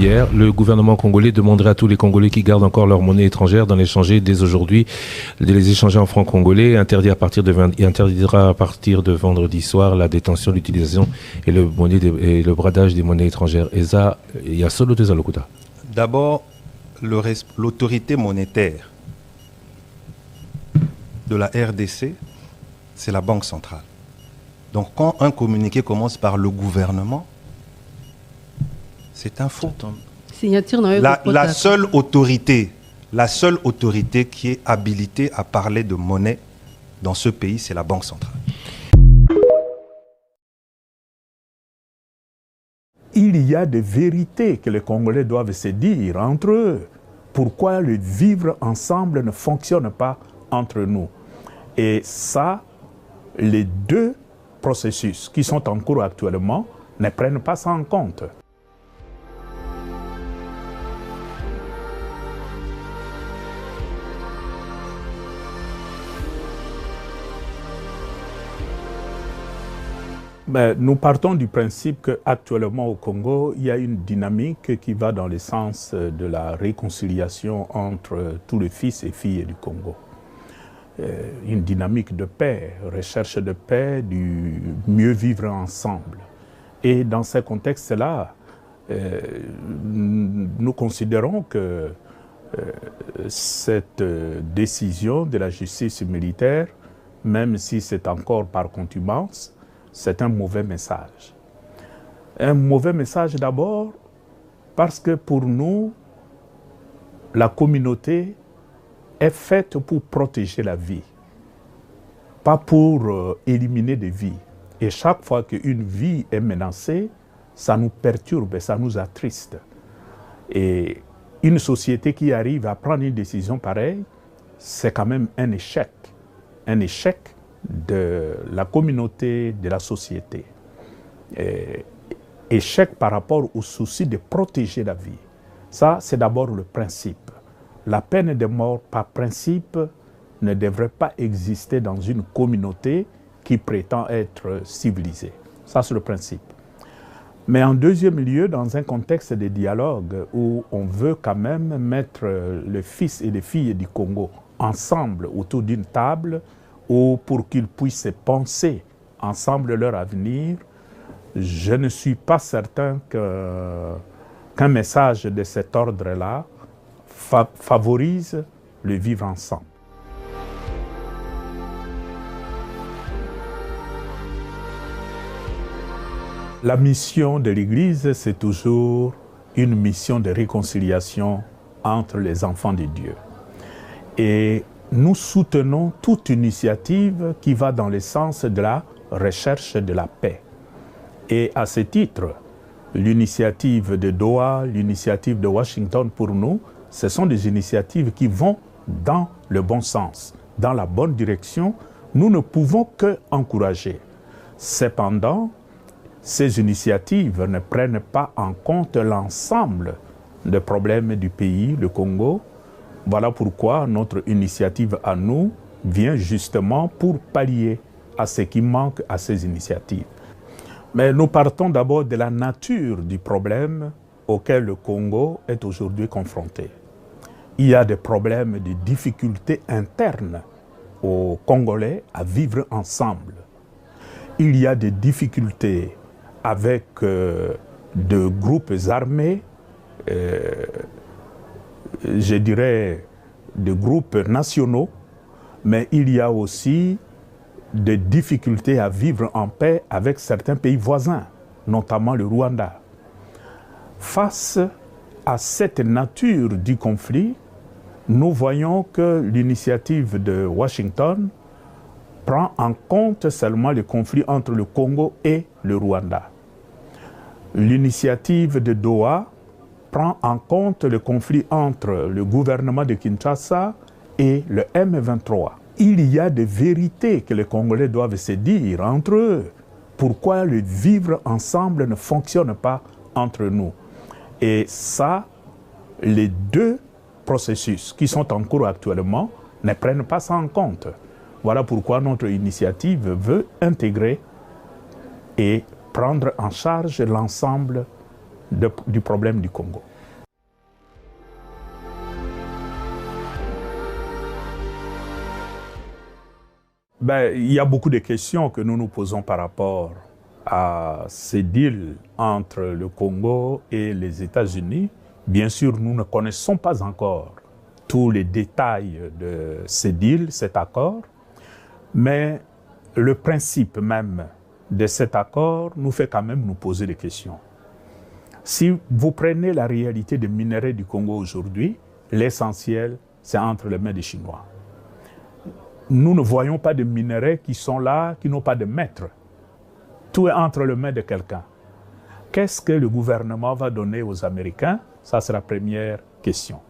hier, le gouvernement congolais demanderait à tous les Congolais qui gardent encore leur monnaie étrangère d'en échanger dès aujourd'hui, de les échanger en francs congolais, interdira à partir de vendredi soir la détention, l'utilisation et le bradage des monnaies étrangères. Et ça, il y a solo deux alokuta. D'abord, l'autorité monétaire de la RDC, c'est la Banque centrale. Donc quand un communiqué commence par le gouvernement, c'est un faux. La seule autorité qui est habilitée à parler de monnaie dans ce pays, c'est la Banque centrale. Il y a des vérités que les Congolais doivent se dire entre eux. Pourquoi le vivre ensemble ne fonctionne pas entre nous? Et ça, les deux processus qui sont en cours actuellement ne prennent pas ça en compte. Ben, nous partons du principe qu'actuellement au Congo, il y a une dynamique qui va dans le sens de la réconciliation entre tous les fils et filles du Congo. Une dynamique de paix, recherche de paix, du mieux vivre ensemble. Et dans ce contexte-là, nous considérons que cette décision de la justice militaire, même si c'est encore par contumace, c'est un mauvais message. Un mauvais message d'abord parce que pour nous, la communauté est faite pour protéger la vie, pas pour éliminer des vies. Et chaque fois qu'une vie est menacée, ça nous perturbe, ça nous attriste. Et une société qui arrive à prendre une décision pareille, c'est quand même un échec. Un échec de la communauté, de la société. Échec par rapport au souci de protéger la vie. Ça, c'est d'abord le principe. La peine de mort, par principe, ne devrait pas exister dans une communauté qui prétend être civilisée. Ça, c'est le principe. Mais en deuxième lieu, dans un contexte de dialogue où on veut quand même mettre les fils et les filles du Congo ensemble autour d'une table, ou pour qu'ils puissent penser ensemble leur avenir, je ne suis pas certain qu'un message de cet ordre-là favorise le vivre ensemble. La mission de l'Église, c'est toujours une mission de réconciliation entre les enfants de Dieu. Et nous soutenons toute initiative qui va dans le sens de la recherche de la paix. Et à ce titre, l'initiative de Doha, l'initiative de Washington pour nous, ce sont des initiatives qui vont dans le bon sens, dans la bonne direction. Nous ne pouvons que encourager. Cependant, ces initiatives ne prennent pas en compte l'ensemble des problèmes du pays, le Congo. Voilà pourquoi notre initiative à nous vient justement pour pallier à ce qui manque à ces initiatives. Mais nous partons d'abord de la nature du problème auquel le Congo est aujourd'hui confronté. Il y a des problèmes de difficultés internes aux Congolais à vivre ensemble. Il y a des difficultés avec de groupes armés, je dirais des groupes nationaux, mais il y a aussi des difficultés à vivre en paix avec certains pays voisins, notamment le Rwanda. Face à cette nature du conflit, nous voyons que l'initiative de Washington prend en compte seulement le conflit entre le Congo et le Rwanda. L'initiative de Doha prend en compte le conflit entre le gouvernement de Kinshasa et le M23. Il y a des vérités que les Congolais doivent se dire entre eux. Pourquoi le vivre ensemble ne fonctionne pas entre nous? Et ça, les deux processus qui sont en cours actuellement ne prennent pas ça en compte. Voilà pourquoi notre initiative veut intégrer et prendre en charge l'ensemble du problème du Congo. Il y a beaucoup de questions que nous nous posons par rapport à ces deals entre le Congo et les États-Unis. Bien sûr, nous ne connaissons pas encore tous les détails de ces deals, cet accord, mais le principe même de cet accord nous fait quand même nous poser des questions. Si vous prenez la réalité des minerais du Congo aujourd'hui, l'essentiel, c'est entre les mains des Chinois. Nous ne voyons pas de minerais qui sont là, qui n'ont pas de maître. Tout est entre les mains de quelqu'un. Qu'est-ce que le gouvernement va donner aux Américains? Ça, c'est la première question.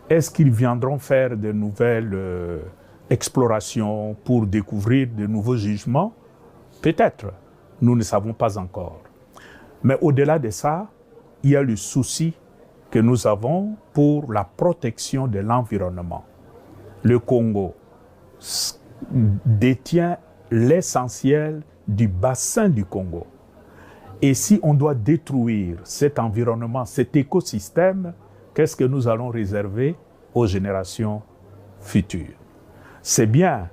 Est-ce qu'ils viendront faire de nouvelles explorations pour découvrir de nouveaux gisements? Peut-être. Nous ne savons pas encore. Mais au-delà de ça, il y a le souci que nous avons pour la protection de l'environnement. Le Congo détient l'essentiel du bassin du Congo. Et si on doit détruire cet environnement, cet écosystème, qu'est-ce que nous allons réserver aux générations futures? C'est bien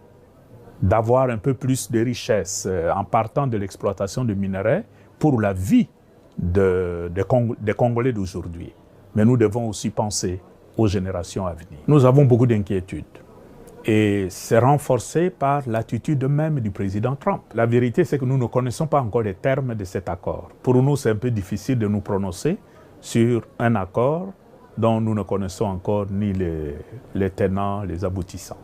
d'avoir un peu plus de richesse en partant de l'exploitation de minerais pour la vie des Congolais d'aujourd'hui. Mais nous devons aussi penser aux générations à venir. Nous avons beaucoup d'inquiétudes. Et c'est renforcé par l'attitude même du président Trump. La vérité, c'est que nous ne connaissons pas encore les termes de cet accord. Pour nous, c'est un peu difficile de nous prononcer sur un accord dont nous ne connaissons encore ni les tenants, les aboutissants.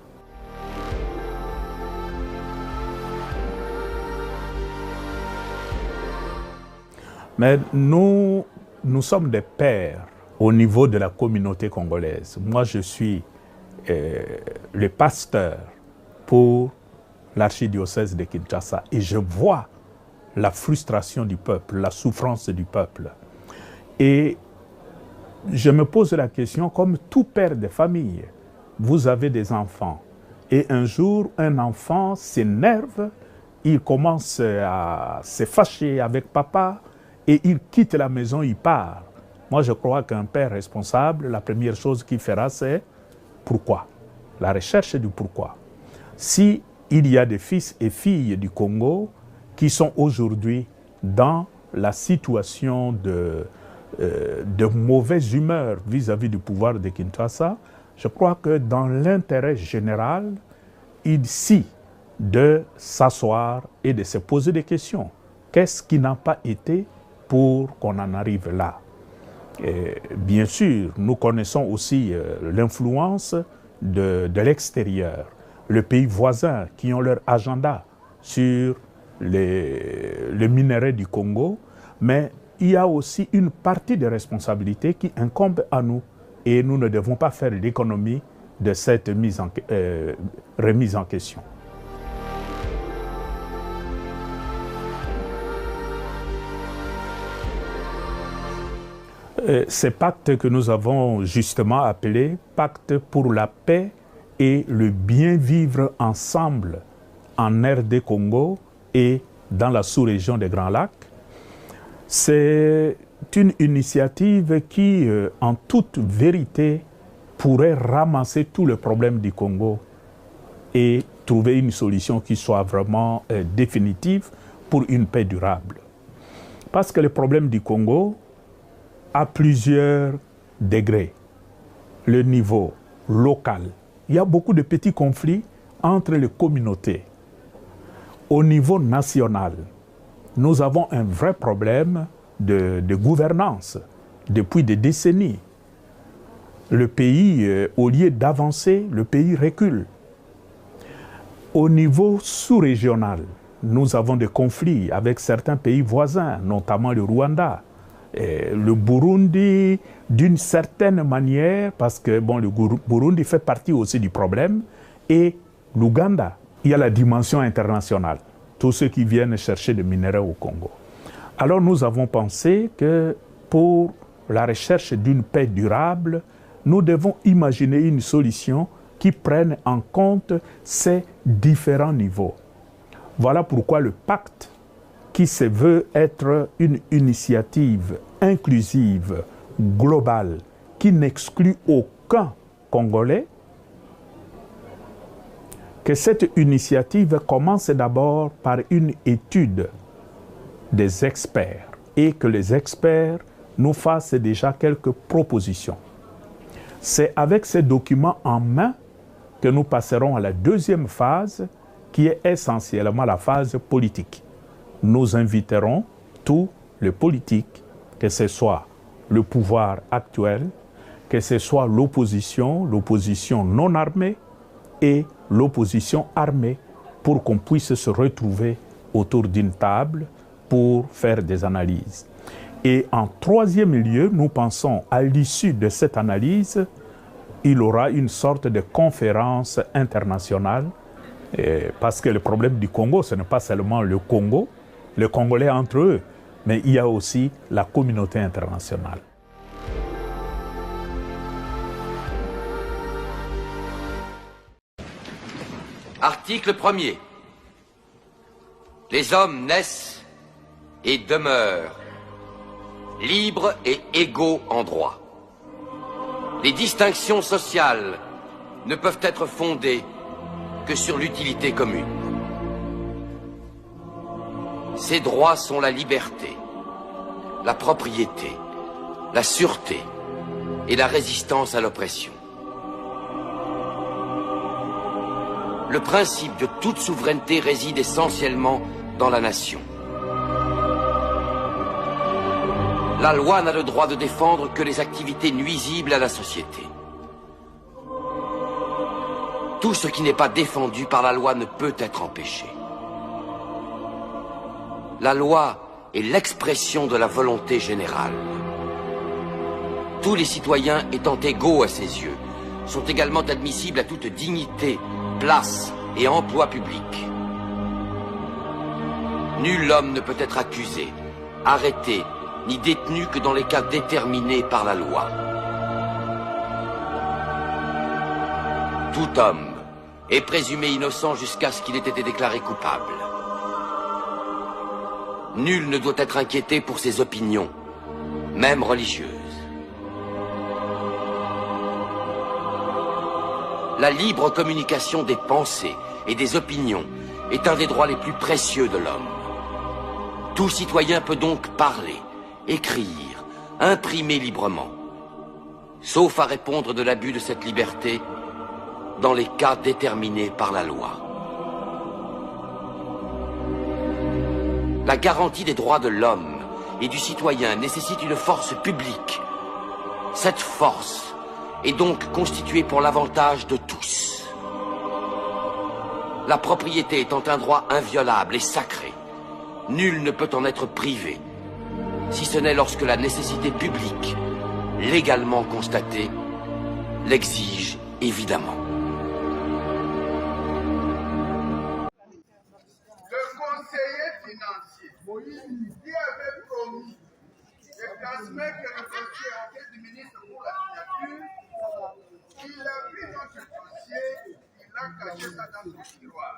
Mais nous sommes des pères au niveau de la communauté congolaise. Moi, je suis le pasteur pour l'archidiocèse de Kinshasa et je vois la frustration du peuple, la souffrance du peuple. Et je me pose la question, comme tout père de famille, vous avez des enfants et un jour, un enfant s'énerve, il commence à se fâcher avec papa et il quitte la maison, il part. Moi, je crois qu'un père responsable, la première chose qu'il fera, c'est pourquoi? La recherche du pourquoi. Si il y a des fils et filles du Congo qui sont aujourd'hui dans la situation de mauvaise humeur vis-à-vis du pouvoir de Kinshasa, je crois que dans l'intérêt général, ici, de s'asseoir et de se poser des questions. Qu'est-ce qui n'a pas été pour qu'on en arrive là? Et bien sûr, nous connaissons aussi l'influence de l'extérieur, les pays voisins qui ont leur agenda sur les minerais du Congo, mais il y a aussi une partie de responsabilité qui incombe à nous et nous ne devons pas faire l'économie de cette remise en question. Ces pactes que nous avons justement appelés pacte pour la paix et le bien vivre ensemble en RD Congo et dans la sous-région des Grands Lacs, c'est une initiative qui, en toute vérité, pourrait ramasser tous les problèmes du Congo et trouver une solution qui soit vraiment définitive pour une paix durable. Parce que le problème du Congo, à plusieurs degrés. Le niveau local. Il y a beaucoup de petits conflits entre les communautés. Au niveau national, nous avons un vrai problème de gouvernance depuis des décennies. Le pays, au lieu d'avancer, le pays recule. Au niveau sous-régional, nous avons des conflits avec certains pays voisins, notamment le Rwanda. Le Burundi, d'une certaine manière, parce que bon, le Burundi fait partie aussi du problème, et l'Ouganda. Il y a la dimension internationale, tous ceux qui viennent chercher des minerais au Congo. Alors nous avons pensé que pour la recherche d'une paix durable, nous devons imaginer une solution qui prenne en compte ces différents niveaux. Voilà pourquoi le pacte qui se veut être une initiative inclusive, globale, qui n'exclut aucun Congolais, que cette initiative commence d'abord par une étude des experts et que les experts nous fassent déjà quelques propositions. C'est avec ces documents en main que nous passerons à la deuxième phase, qui est essentiellement la phase politique. Nous inviterons tous les politiques, que ce soit le pouvoir actuel, que ce soit l'opposition non armée et l'opposition armée, pour qu'on puisse se retrouver autour d'une table pour faire des analyses. Et en troisième lieu, nous pensons à l'issue de cette analyse, il y aura une sorte de conférence internationale, parce que le problème du Congo, ce n'est pas seulement le Congo, les Congolais entre eux, mais il y a aussi la communauté internationale. Article 1er. Les hommes naissent et demeurent libres et égaux en droit. Les distinctions sociales ne peuvent être fondées que sur l'utilité commune. Ces droits sont la liberté, la propriété, la sûreté et la résistance à l'oppression. Le principe de toute souveraineté réside essentiellement dans la nation. La loi n'a le droit de défendre que les activités nuisibles à la société. Tout ce qui n'est pas défendu par la loi ne peut être empêché. La loi est l'expression de la volonté générale. Tous les citoyens étant égaux à ses yeux, sont également admissibles à toute dignité, place et emploi public. Nul homme ne peut être accusé, arrêté, ni détenu que dans les cas déterminés par la loi. Tout homme est présumé innocent jusqu'à ce qu'il ait été déclaré coupable. Nul ne doit être inquiété pour ses opinions, même religieuses. La libre communication des pensées et des opinions est un des droits les plus précieux de l'homme. Tout citoyen peut donc parler, écrire, imprimer librement, sauf à répondre de l'abus de cette liberté dans les cas déterminés par la loi. La garantie des droits de l'homme et du citoyen nécessite une force publique. Cette force est donc constituée pour l'avantage de tous. La propriété étant un droit inviolable et sacré, nul ne peut en être privé, si ce n'est lorsque la nécessité publique, légalement constatée, l'exige évidemment. Le conseiller financier, qui avait promis de transmettre le dossier en tête du ministre pour la signature, il a pris notre dossier, il a caché ça dans son tiroir.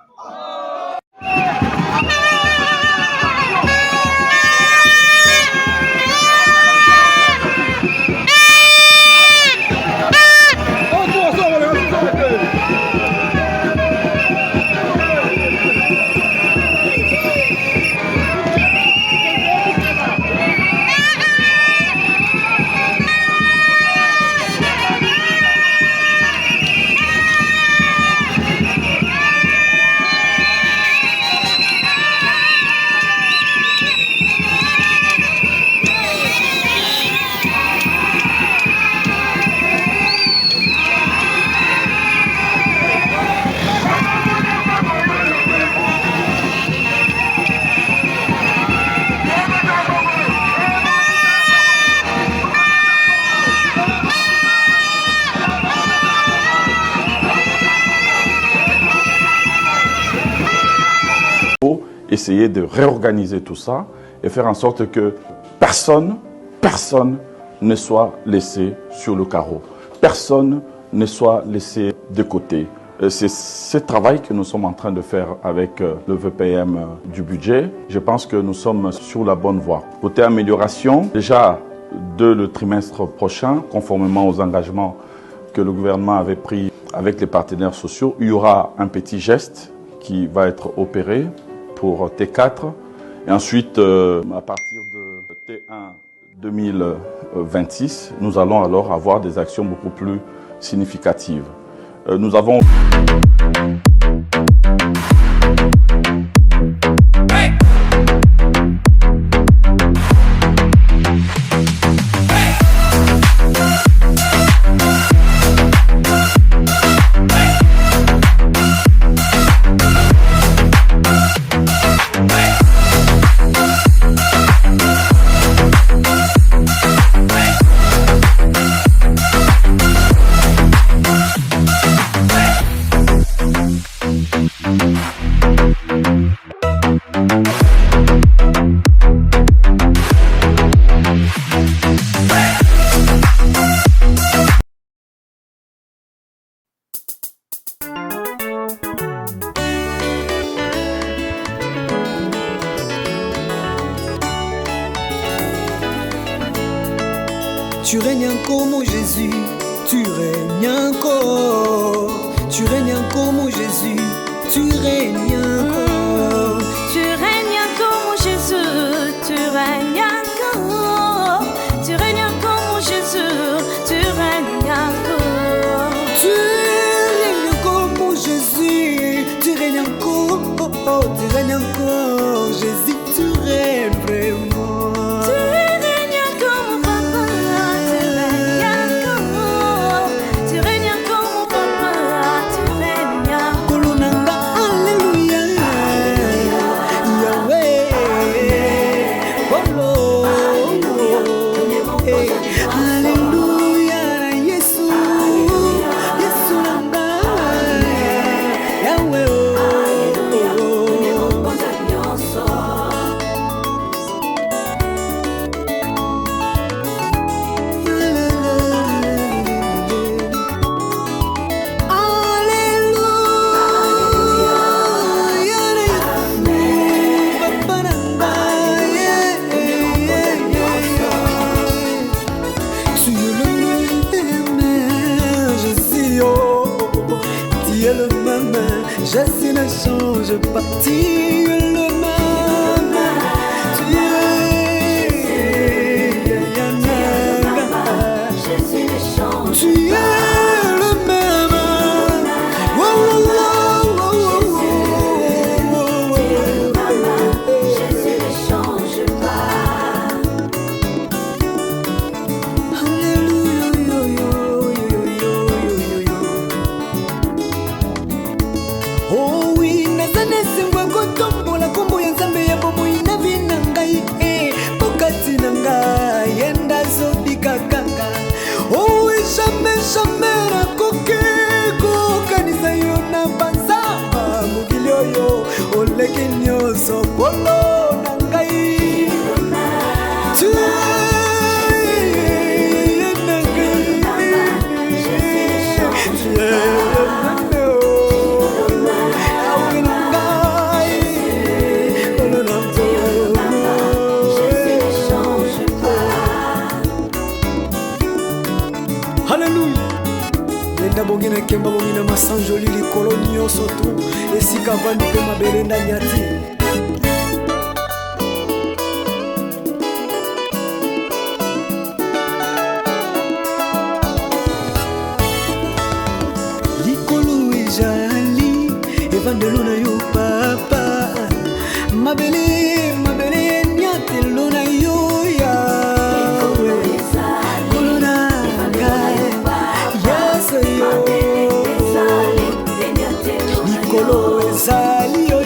Essayer de réorganiser tout ça et faire en sorte que personne ne soit laissé sur le carreau. Personne ne soit laissé de côté. C'est ce travail que nous sommes en train de faire avec le VPM du budget. Je pense que nous sommes sur la bonne voie. Côté amélioration, déjà dès le trimestre prochain, conformément aux engagements que le gouvernement avait pris avec les partenaires sociaux. Il y aura un petit geste qui va être opéré pour T4. Et ensuite, à partir de T1 2026, nous allons alors avoir des actions beaucoup plus significatives. Nous avons... Tu règnes encore mon Jésus, tu règnes encore. Tu règnes encore mon Jésus, tu règnes encore. Tu règnes encore mon Jésus, tu règnes encore. Tu règnes encore mon Jésus, tu règnes encore. Tu règnes encore mon Jésus, tu règnes encore. Tu règnes encore Jésus, tu règnes vraiment. Jésus ne change pas, tu es le même. Tu es Jésus ne change tu es le même. Jésus ne change pas. Oh oui, nazanese mwango tombo la kombo ya nzambe ya bomo inavi na ngai pokati na ngai enda zobika kaka. Oh oui, jamais nakoki kokanisa yo na banzamba mokili oyo oleki nyonso polo na ngai. Tu bongina kemba bongina masanjoli likolo nyonso tu esika vandi mpe mabele ndani ya ti. Likolo ezali evandelo na yo papa, mabele enyatelo na yo ya Likolo ezali yo